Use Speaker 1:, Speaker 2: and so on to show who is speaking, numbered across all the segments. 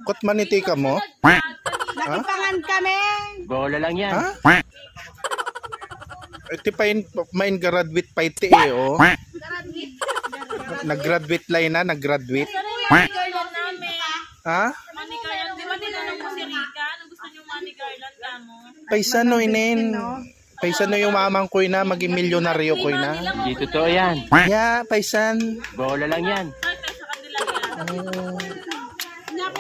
Speaker 1: Kot maniti ka mo?
Speaker 2: Nakipangan kami.
Speaker 3: Bola lang yan.
Speaker 1: Ha? Iti pa main graduate pa iti oh. Nag-graduate lang na, nag-graduate. Ha?
Speaker 4: Money Garland, di ba tinanong ko si Rika? Ano gusto niyo Money Garland ka mo?
Speaker 1: Paisano inin. Paisano yung mamang ko na, maging milyonaryo ko na.
Speaker 3: Di totoo yan.
Speaker 1: Ya, paisan.
Speaker 3: Bola lang yan.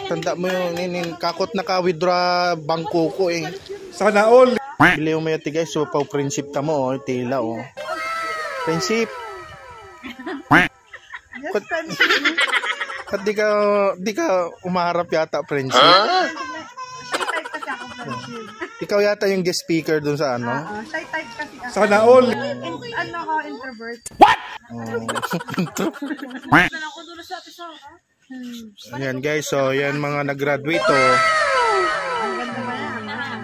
Speaker 1: Tanda mo yun, inin. Kakot na ka-withdraw bangko ko eh.
Speaker 5: Sana all.
Speaker 1: Bili mo yung guys, so pau prinsip ta mo, oh, tila oh. Prinsip. At di ka umaharap yata, prinsip. Ikaw yata yung guest speaker dun sa ano?
Speaker 2: Shy type kasi ako.
Speaker 5: Sana all.
Speaker 2: Ano ko, introvert.
Speaker 1: Ayan guys, so yan mga nag-graduate oh.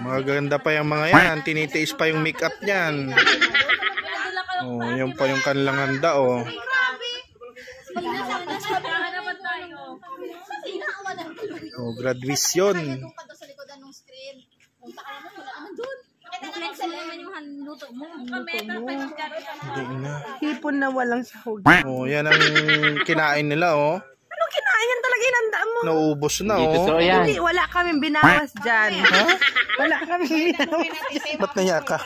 Speaker 1: Maganda pa yung mga yan, tinitiis pa yung makeup niyan. Oh, yan pa yung kanilang handa oh. Oh, graduation. Hindi na.
Speaker 2: Hipon na walang sahog.
Speaker 1: Oh, yan ang kinain nila oh.
Speaker 2: Anong kinain yan talaga inanda mo?
Speaker 1: Naubos na
Speaker 3: Di
Speaker 1: oh.
Speaker 3: totoo yan.
Speaker 2: Hindi, wala kaming binawas dyan.
Speaker 1: Ha?
Speaker 2: Wala kaming binawas.
Speaker 1: Ba't naiya ka?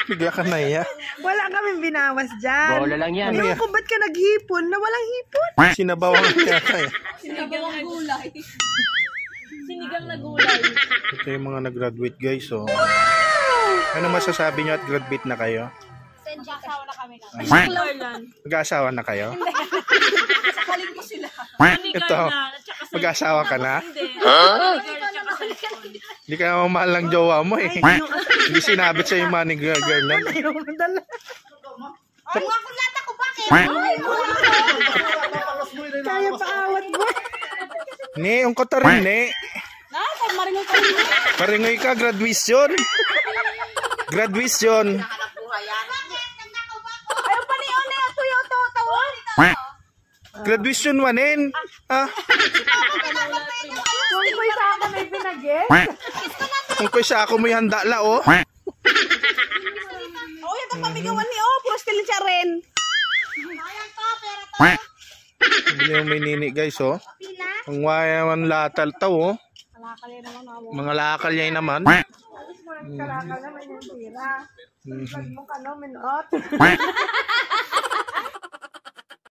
Speaker 1: Bigla ka naiya.
Speaker 2: Wala kaming binawas dyan.
Speaker 3: Bola lang yan.
Speaker 1: Ano
Speaker 2: Ewan
Speaker 1: yan?
Speaker 2: ko ba't ka naghipon na walang hipon?
Speaker 1: Sinabawan niya ka eh.
Speaker 4: Sinigang na gulay. Sinigang na gulay.
Speaker 1: Ito yung mga nag-graduate guys oh. Ano masasabi nyo at graduate na kayo?
Speaker 4: Mag-asawa na kami na.
Speaker 1: Mag-asawa na kayo?
Speaker 4: Sakalin ko sila.
Speaker 1: Ito, mag-asawa ka na? Hindi ka naman mahal ng jowa mo eh. Hindi sinabit sa'yo yung money girl na.
Speaker 2: Ayaw mo dala.
Speaker 4: Ay, ako lata ko, bakit?
Speaker 2: Kaya paawat mo.
Speaker 1: Ni, ang kota rin ni.
Speaker 4: Maringoy ka rin.
Speaker 1: Paringoy ka, graduation. Graduation.
Speaker 4: Ayaw pa ni One, ito yung tawon.
Speaker 1: Graduation wanin. Ah,
Speaker 2: Kung may sa akin may pinag-guess.
Speaker 1: kung ko siya ako may handa la oh.
Speaker 4: Oh, yan ang pamigawan ni O. Puros ka siya rin.
Speaker 1: Hindi yung may nini guys oh. Ang wayaman latal tao oh. Mga lakal niya naman.
Speaker 2: Kalakal naman yung tira. Pag mo ka no, minot.